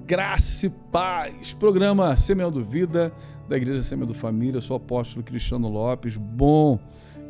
Graça e paz. Programa Semeando Vida, da Igreja Semeando Família. Eu sou o apóstolo Cristiano Lopes. Bom,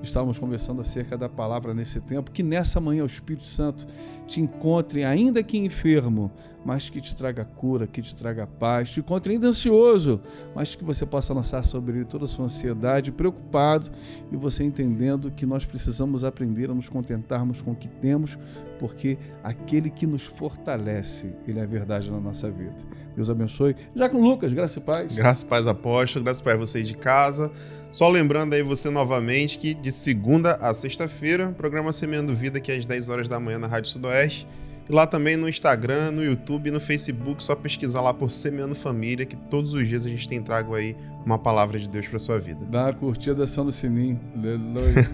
estávamos conversando acerca da palavra nesse tempo. Que nessa manhã o Espírito Santo te encontre, ainda que enfermo, mas que te traga cura, que te traga paz. Te encontre ainda ansioso, mas que você possa lançar sobre ele toda a sua ansiedade, preocupado, e você entendendo que nós precisamos aprender a nos contentarmos com o que temos, porque aquele que nos fortalece, ele é a verdade na nossa vida. Deus abençoe. Já com Lucas, graça e paz. Graça e paz, apóstolo. Graça e paz a vocês de casa. Só lembrando aí você novamente que de segunda a sexta-feira, programa Semeando Vida, que é às 10 horas da manhã na Rádio Sudoeste. E lá também no Instagram, no YouTube, no Facebook, só pesquisar lá por Semeando Família, que todos os dias a gente tem trago aí uma palavra de Deus para sua vida. Dá uma curtida, aciona o sininho. Aleluia.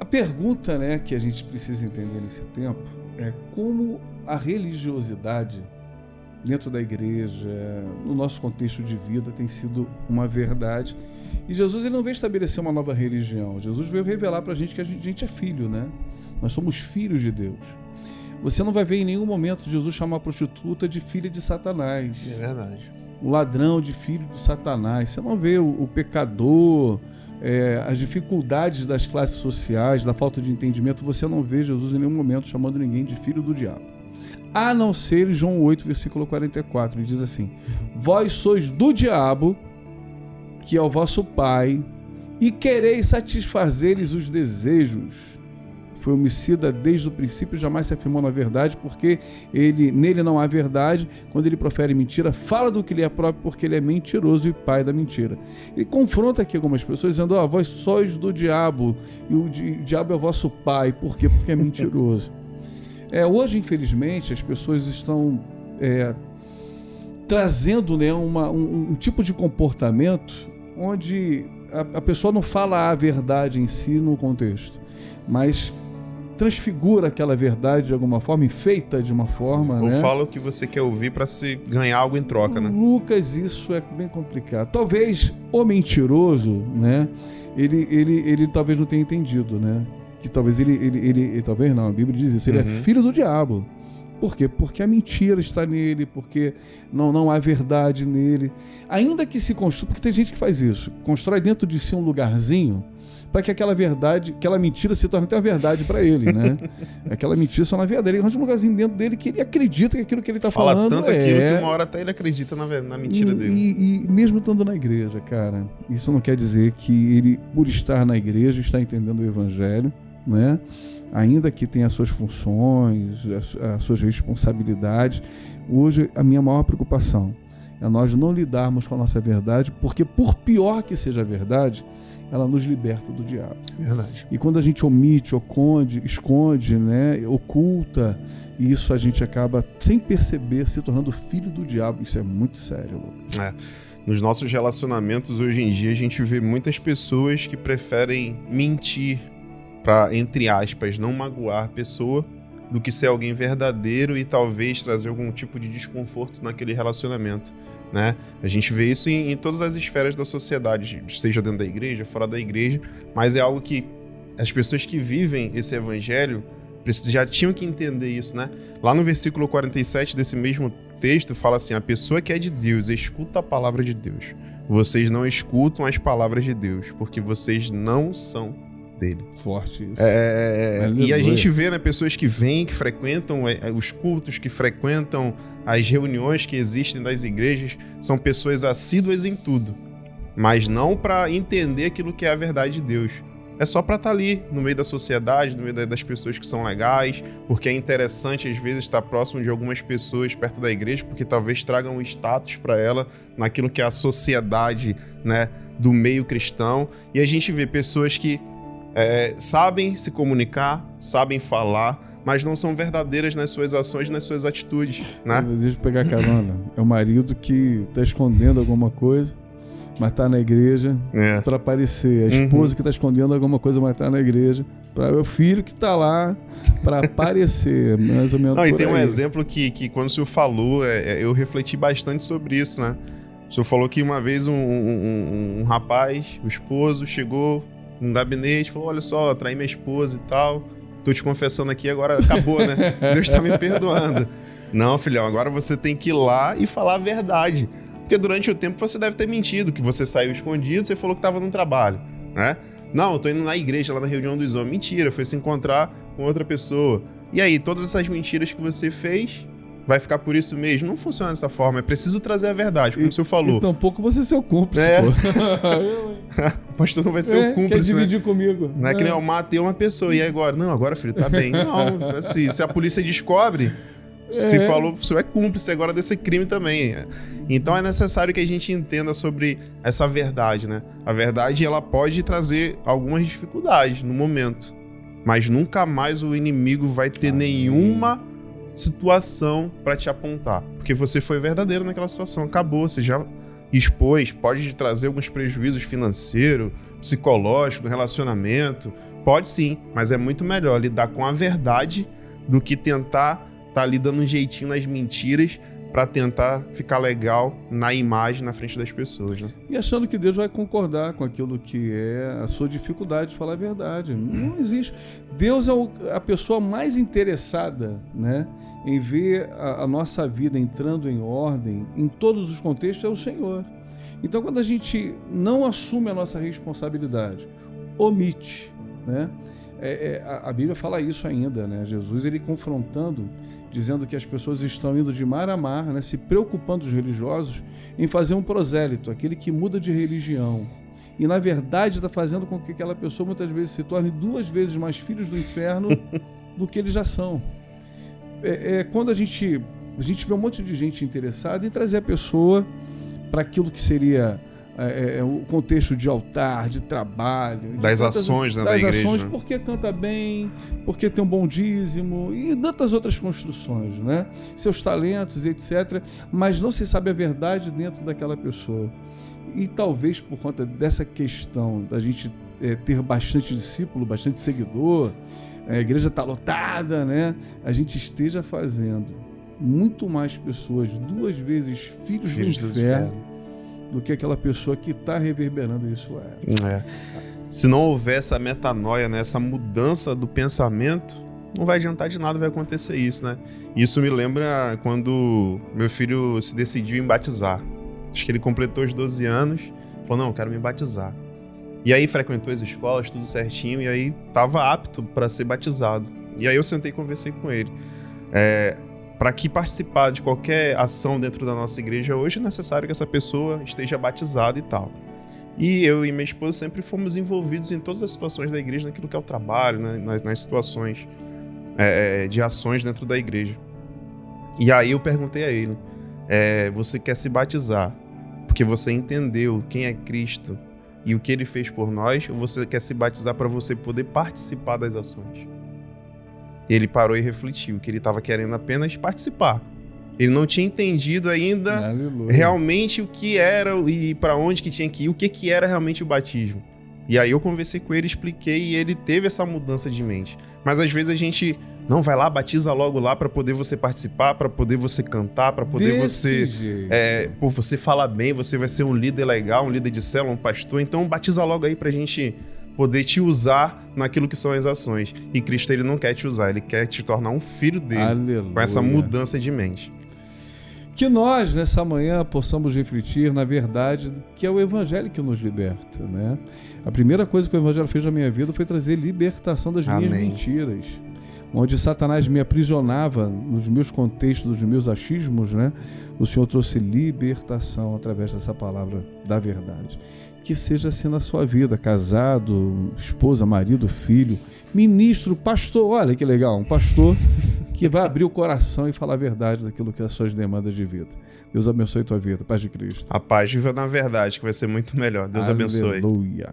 A pergunta, né, que a gente precisa entender nesse tempo é como a religiosidade dentro da igreja, no nosso contexto de vida, tem sido uma verdade. E Jesus, ele não veio estabelecer uma nova religião. Jesus veio revelar para a gente que a gente é filho, né? Nós somos filhos de Deus. Você não vai ver em nenhum momento Jesus chamar a prostituta de filha de Satanás. É verdade. O ladrão de filho de Satanás. Você não vê o pecador, as dificuldades das classes sociais, da falta de entendimento. Você não vê Jesus em nenhum momento chamando ninguém de filho do diabo. A não ser em João 8, versículo 44, ele diz assim: vós sois do diabo, que é o vosso pai, e quereis satisfazer-lhes os desejos. Foi homicida desde o princípio, jamais se afirmou na verdade, porque nele não há verdade. Quando ele profere mentira, fala do que lhe é próprio, porque ele é mentiroso e pai da mentira. Ele confronta aqui algumas pessoas, dizendo: vós sois do diabo, e o diabo é o vosso pai. Por quê? Porque é mentiroso. Hoje, infelizmente, as pessoas estão trazendo, né, um tipo de comportamento onde a pessoa não fala a verdade em si no contexto, mas transfigura aquela verdade de alguma forma, enfeita de uma forma. Ou né? fala o que você quer ouvir para se ganhar algo em troca, né? Lucas, isso é bem complicado. Talvez o mentiroso, né, ele talvez não tenha entendido, né? Que talvez talvez não, a Bíblia diz isso, ele é filho do diabo. Por quê? Porque a mentira está nele, porque não há verdade nele. Ainda que se construa, porque tem gente que faz isso, constrói dentro de si um lugarzinho para que aquela verdade, aquela mentira se torne até a verdade para ele, né? Aquela mentira só na verdade, ele arranja um lugarzinho dentro dele que ele acredita que aquilo que ele está falando tanto aquilo que uma hora até ele acredita na mentira dele. E mesmo estando na igreja, cara, isso não quer dizer que ele, por estar na igreja, está entendendo o evangelho, né? Ainda que tenha as suas funções, as suas responsabilidades. Hoje a minha maior preocupação é nós não lidarmos com a nossa verdade, porque por pior que seja a verdade, ela nos liberta do diabo. Verdade. E quando a gente omite, esconde, né, oculta, isso a gente acaba, sem perceber, se tornando filho do diabo. Isso é muito sério, Lucas. Nos nossos relacionamentos hoje em dia, a gente vê muitas pessoas que preferem mentir para, entre aspas, não magoar a pessoa, do que ser alguém verdadeiro e talvez trazer algum tipo de desconforto naquele relacionamento, né? A gente vê isso em todas as esferas da sociedade, seja dentro da igreja, fora da igreja, mas é algo que as pessoas que vivem esse evangelho já tinham que entender isso, né? Lá no versículo 47 desse mesmo texto fala assim: a pessoa que é de Deus escuta a palavra de Deus. Vocês não escutam as palavras de Deus, porque vocês não são dele. Forte isso. E a gente vê, né, pessoas que vêm, que frequentam os cultos, que frequentam as reuniões que existem das igrejas, são pessoas assíduas em tudo, mas não para entender aquilo que é a verdade de Deus. É só para estar ali, no meio da sociedade, no meio das pessoas que são legais, porque é interessante, às vezes, estar próximo de algumas pessoas perto da igreja, porque talvez tragam um status para ela naquilo que é a sociedade, né, do meio cristão. E a gente vê pessoas que sabem se comunicar, sabem falar, mas não são verdadeiras nas suas ações, nas suas atitudes, né? Deixa eu pegar carona. É o marido que está escondendo alguma coisa, mas está na igreja para aparecer. A esposa que está escondendo alguma coisa, mas está na igreja. É o filho que está lá para aparecer. Mais ou menos. Não, e tem um exemplo que quando o senhor falou, eu refleti bastante sobre isso, né? O senhor falou que uma vez um rapaz, o esposo, chegou num gabinete, falou: olha só, traí minha esposa e tal, tô te confessando aqui, agora acabou, né? Deus tá me perdoando. Não, filhão, agora você tem que ir lá e falar a verdade. Porque durante o tempo você deve ter mentido, que você saiu escondido, você falou que estava no trabalho, né? Não, eu tô indo na igreja, lá na reunião dos homens. Mentira, foi se encontrar com outra pessoa. E aí, todas essas mentiras que você fez, vai ficar por isso mesmo? Não funciona dessa forma, é preciso trazer a verdade, como o senhor falou. E tampouco você ser o cúmplice, É. pô. O pastor não vai ser o cúmplice, Quer dividir comigo. Não é que nem eu matei uma pessoa, e agora? Não, agora, filho, tá bem. Não, assim, se a polícia descobre, se falou, você é cúmplice agora desse crime também. Então é necessário que a gente entenda sobre essa verdade, né? A verdade, ela pode trazer algumas dificuldades no momento, mas nunca mais o inimigo vai ter nenhuma situação para te apontar, porque você foi verdadeiro naquela situação, acabou, você já expôs, pode te trazer alguns prejuízos financeiros, psicológicos, no relacionamento, pode sim, mas é muito melhor lidar com a verdade do que tentar tá ali dando um jeitinho nas mentiras para tentar ficar legal na imagem, na frente das pessoas, né? E achando que Deus vai concordar com aquilo que é a sua dificuldade de falar a verdade. Não existe. Deus é a pessoa mais interessada, né, em ver a nossa vida entrando em ordem, em todos os contextos, é o Senhor. Então, quando a gente não assume a nossa responsabilidade, omite, né? A Bíblia fala isso ainda, né? Jesus, ele confrontando, dizendo que as pessoas estão indo de mar a mar, né? Se preocupando, os religiosos, em fazer um prosélito, aquele que muda de religião. E, na verdade, está fazendo com que aquela pessoa, muitas vezes, se torne 2 vezes mais filhos do inferno do que eles já são. Quando a gente vê um monte de gente interessada em trazer a pessoa para aquilo que seria... o contexto de altar, de trabalho, das ações, né, da igreja, ações, né? Porque canta bem, porque tem um bom dízimo e tantas outras construções, né? Seus talentos, etc. Mas não se sabe a verdade dentro daquela pessoa. E talvez por conta dessa questão da gente ter bastante discípulo, bastante seguidor, a igreja está lotada, né? A gente esteja fazendo muito mais pessoas 2 vezes filhos do inferno do que aquela pessoa que está reverberando isso. Se não houver essa metanoia, né, essa mudança do pensamento, não vai adiantar de nada, vai acontecer isso, né? Isso me lembra quando meu filho se decidiu em batizar. Acho que ele completou os 12 anos, falou, não, eu quero me batizar. E aí frequentou as escolas, tudo certinho, e aí estava apto para ser batizado. E aí eu sentei e conversei com ele. Para que participar de qualquer ação dentro da nossa igreja hoje, é necessário que essa pessoa esteja batizada e tal. E eu e minha esposa sempre fomos envolvidos em todas as situações da igreja, naquilo que é o trabalho, né, nas situações de ações dentro da igreja. E aí eu perguntei a ele, você quer se batizar porque você entendeu quem é Cristo e o que ele fez por nós, ou você quer se batizar para você poder participar das ações? E ele parou e refletiu que ele estava querendo apenas participar. Ele não tinha entendido ainda realmente o que era e para onde que tinha que ir, o que era realmente o batismo. E aí eu conversei com ele, expliquei e ele teve essa mudança de mente. Mas às vezes a gente não vai lá, batiza logo lá para poder você participar, para poder você cantar, para poder você você falar bem, você vai ser um líder legal, um líder de célula, um pastor. Então batiza logo aí pra gente poder te usar naquilo que são as ações. E Cristo, ele não quer te usar, ele quer te tornar um filho dele. Aleluia. Com essa mudança de mente. Que nós, nessa manhã, possamos refletir na verdade que é o Evangelho que nos liberta, né? A primeira coisa que o Evangelho fez na minha vida foi trazer libertação das minhas mentiras. Onde Satanás me aprisionava nos meus contextos, nos meus achismos, né? O Senhor trouxe libertação através dessa palavra da verdade. Que seja assim na sua vida, casado, esposa, marido, filho, ministro, pastor, olha que legal, um pastor que vai abrir o coração e falar a verdade daquilo que são as suas demandas de vida. Deus abençoe tua vida, paz de Cristo. A paz, viva na verdade, que vai ser muito melhor. Deus abençoe. Aleluia.